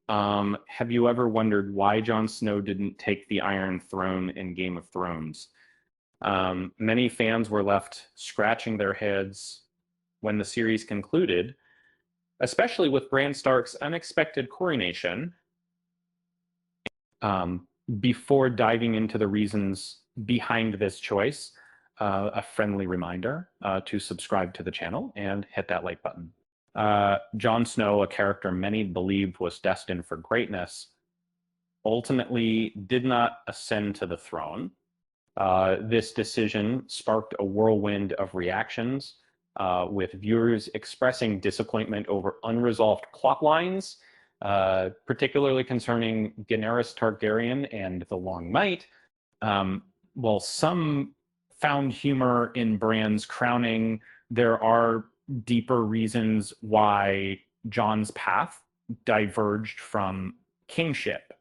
Have you ever wondered why Jon Snow didn't take the Iron Throne in Game of Thrones? Many fans were left scratching their heads when the series concluded, especially with Bran Stark's unexpected coronation. Um, Before diving into the reasons behind this choice, a friendly reminder to subscribe to the channel and hit that like button. Jon Snow, a character many believed was destined for greatness, ultimately did not ascend to the throne. This decision sparked a whirlwind of reactions, with viewers expressing disappointment over unresolved plot lines, particularly concerning Daenerys Targaryen and the Long Night. While some found humor in Bran's crowning, there are deeper reasons why Jon's path diverged from kingship.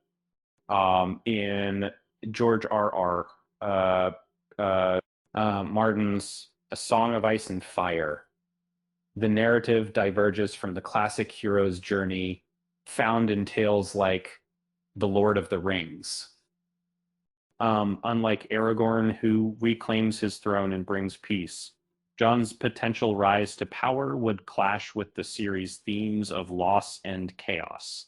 In George R. R. Martin's A Song of Ice and Fire, the narrative diverges from the classic hero's journey found in tales like The Lord of the Rings. Unlike Aragorn, who reclaims his throne and brings peace, Jon's potential rise to power would clash with the series' themes of loss and chaos.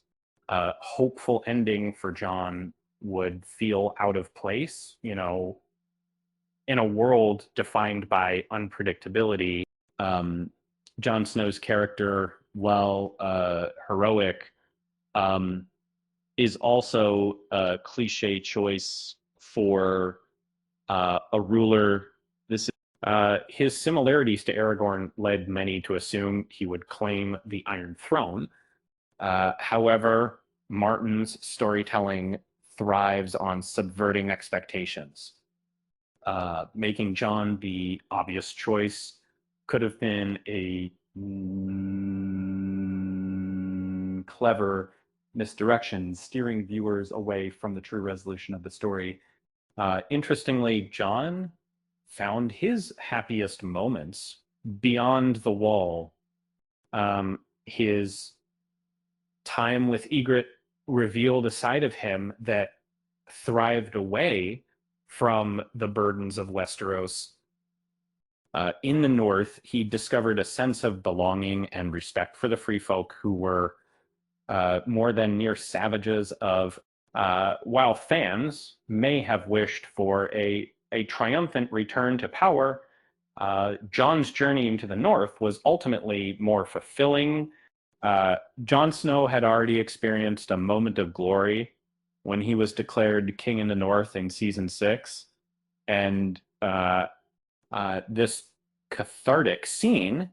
A hopeful ending for Jon would feel out of place, in a world defined by unpredictability. Jon Snow's character, while heroic, is also a cliche choice for a ruler. His similarities to Aragorn led many to assume he would claim the Iron Throne. However, Martin's storytelling thrives on subverting expectations. Making Jon the obvious choice could have been a clever misdirection, steering viewers away from the true resolution of the story. Interestingly, Jon found his happiest moments beyond the wall. His time with Ygritte revealed a side of him that thrived away from the burdens of Westeros. In the north, he discovered a sense of belonging and respect for the free folk who were more than mere savages of, while fans may have wished for a triumphant return to power, Jon's journey into the north was ultimately more fulfilling. Jon Snow had already experienced a moment of glory when he was declared king in the north in season 6. And this cathartic scene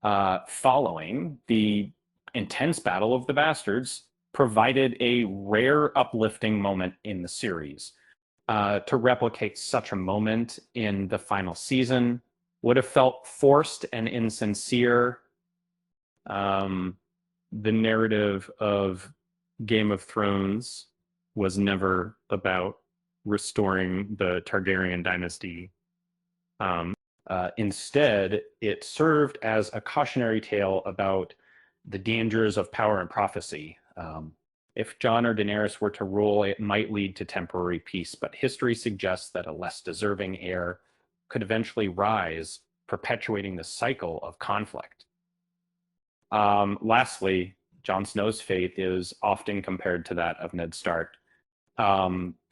following the intense battle of the bastards provided a rare uplifting moment in the series. To replicate such a moment in the final season would have felt forced and insincere. The narrative of Game of Thrones was never about restoring the Targaryen dynasty. Instead, it served as a cautionary tale about the dangers of power and prophecy. If Jon or Daenerys were to rule, it might lead to temporary peace, but history suggests that a less deserving heir could eventually rise, perpetuating the cycle of conflict. Lastly, Jon Snow's fate is often compared to that of Ned Stark.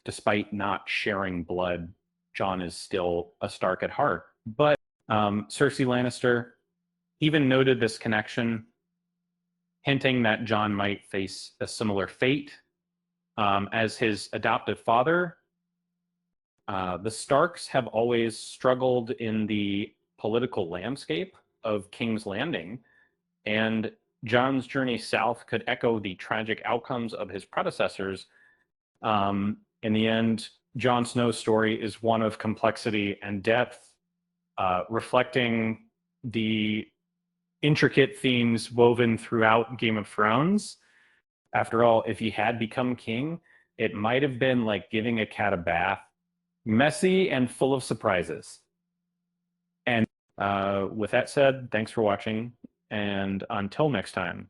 Despite not sharing blood, Jon is still a Stark at heart. But Cersei Lannister even noted this connection, hinting that Jon might face a similar fate as his adoptive father. The Starks have always struggled in the political landscape of King's Landing, and Jon's journey south could echo the tragic outcomes of his predecessors. In the end, Jon Snow's story is one of complexity and depth, reflecting the intricate themes woven throughout Game of Thrones. After all, if he had become king, it might have been like giving a cat a bath, messy and full of surprises. And with that said, thanks for watching, and until next time.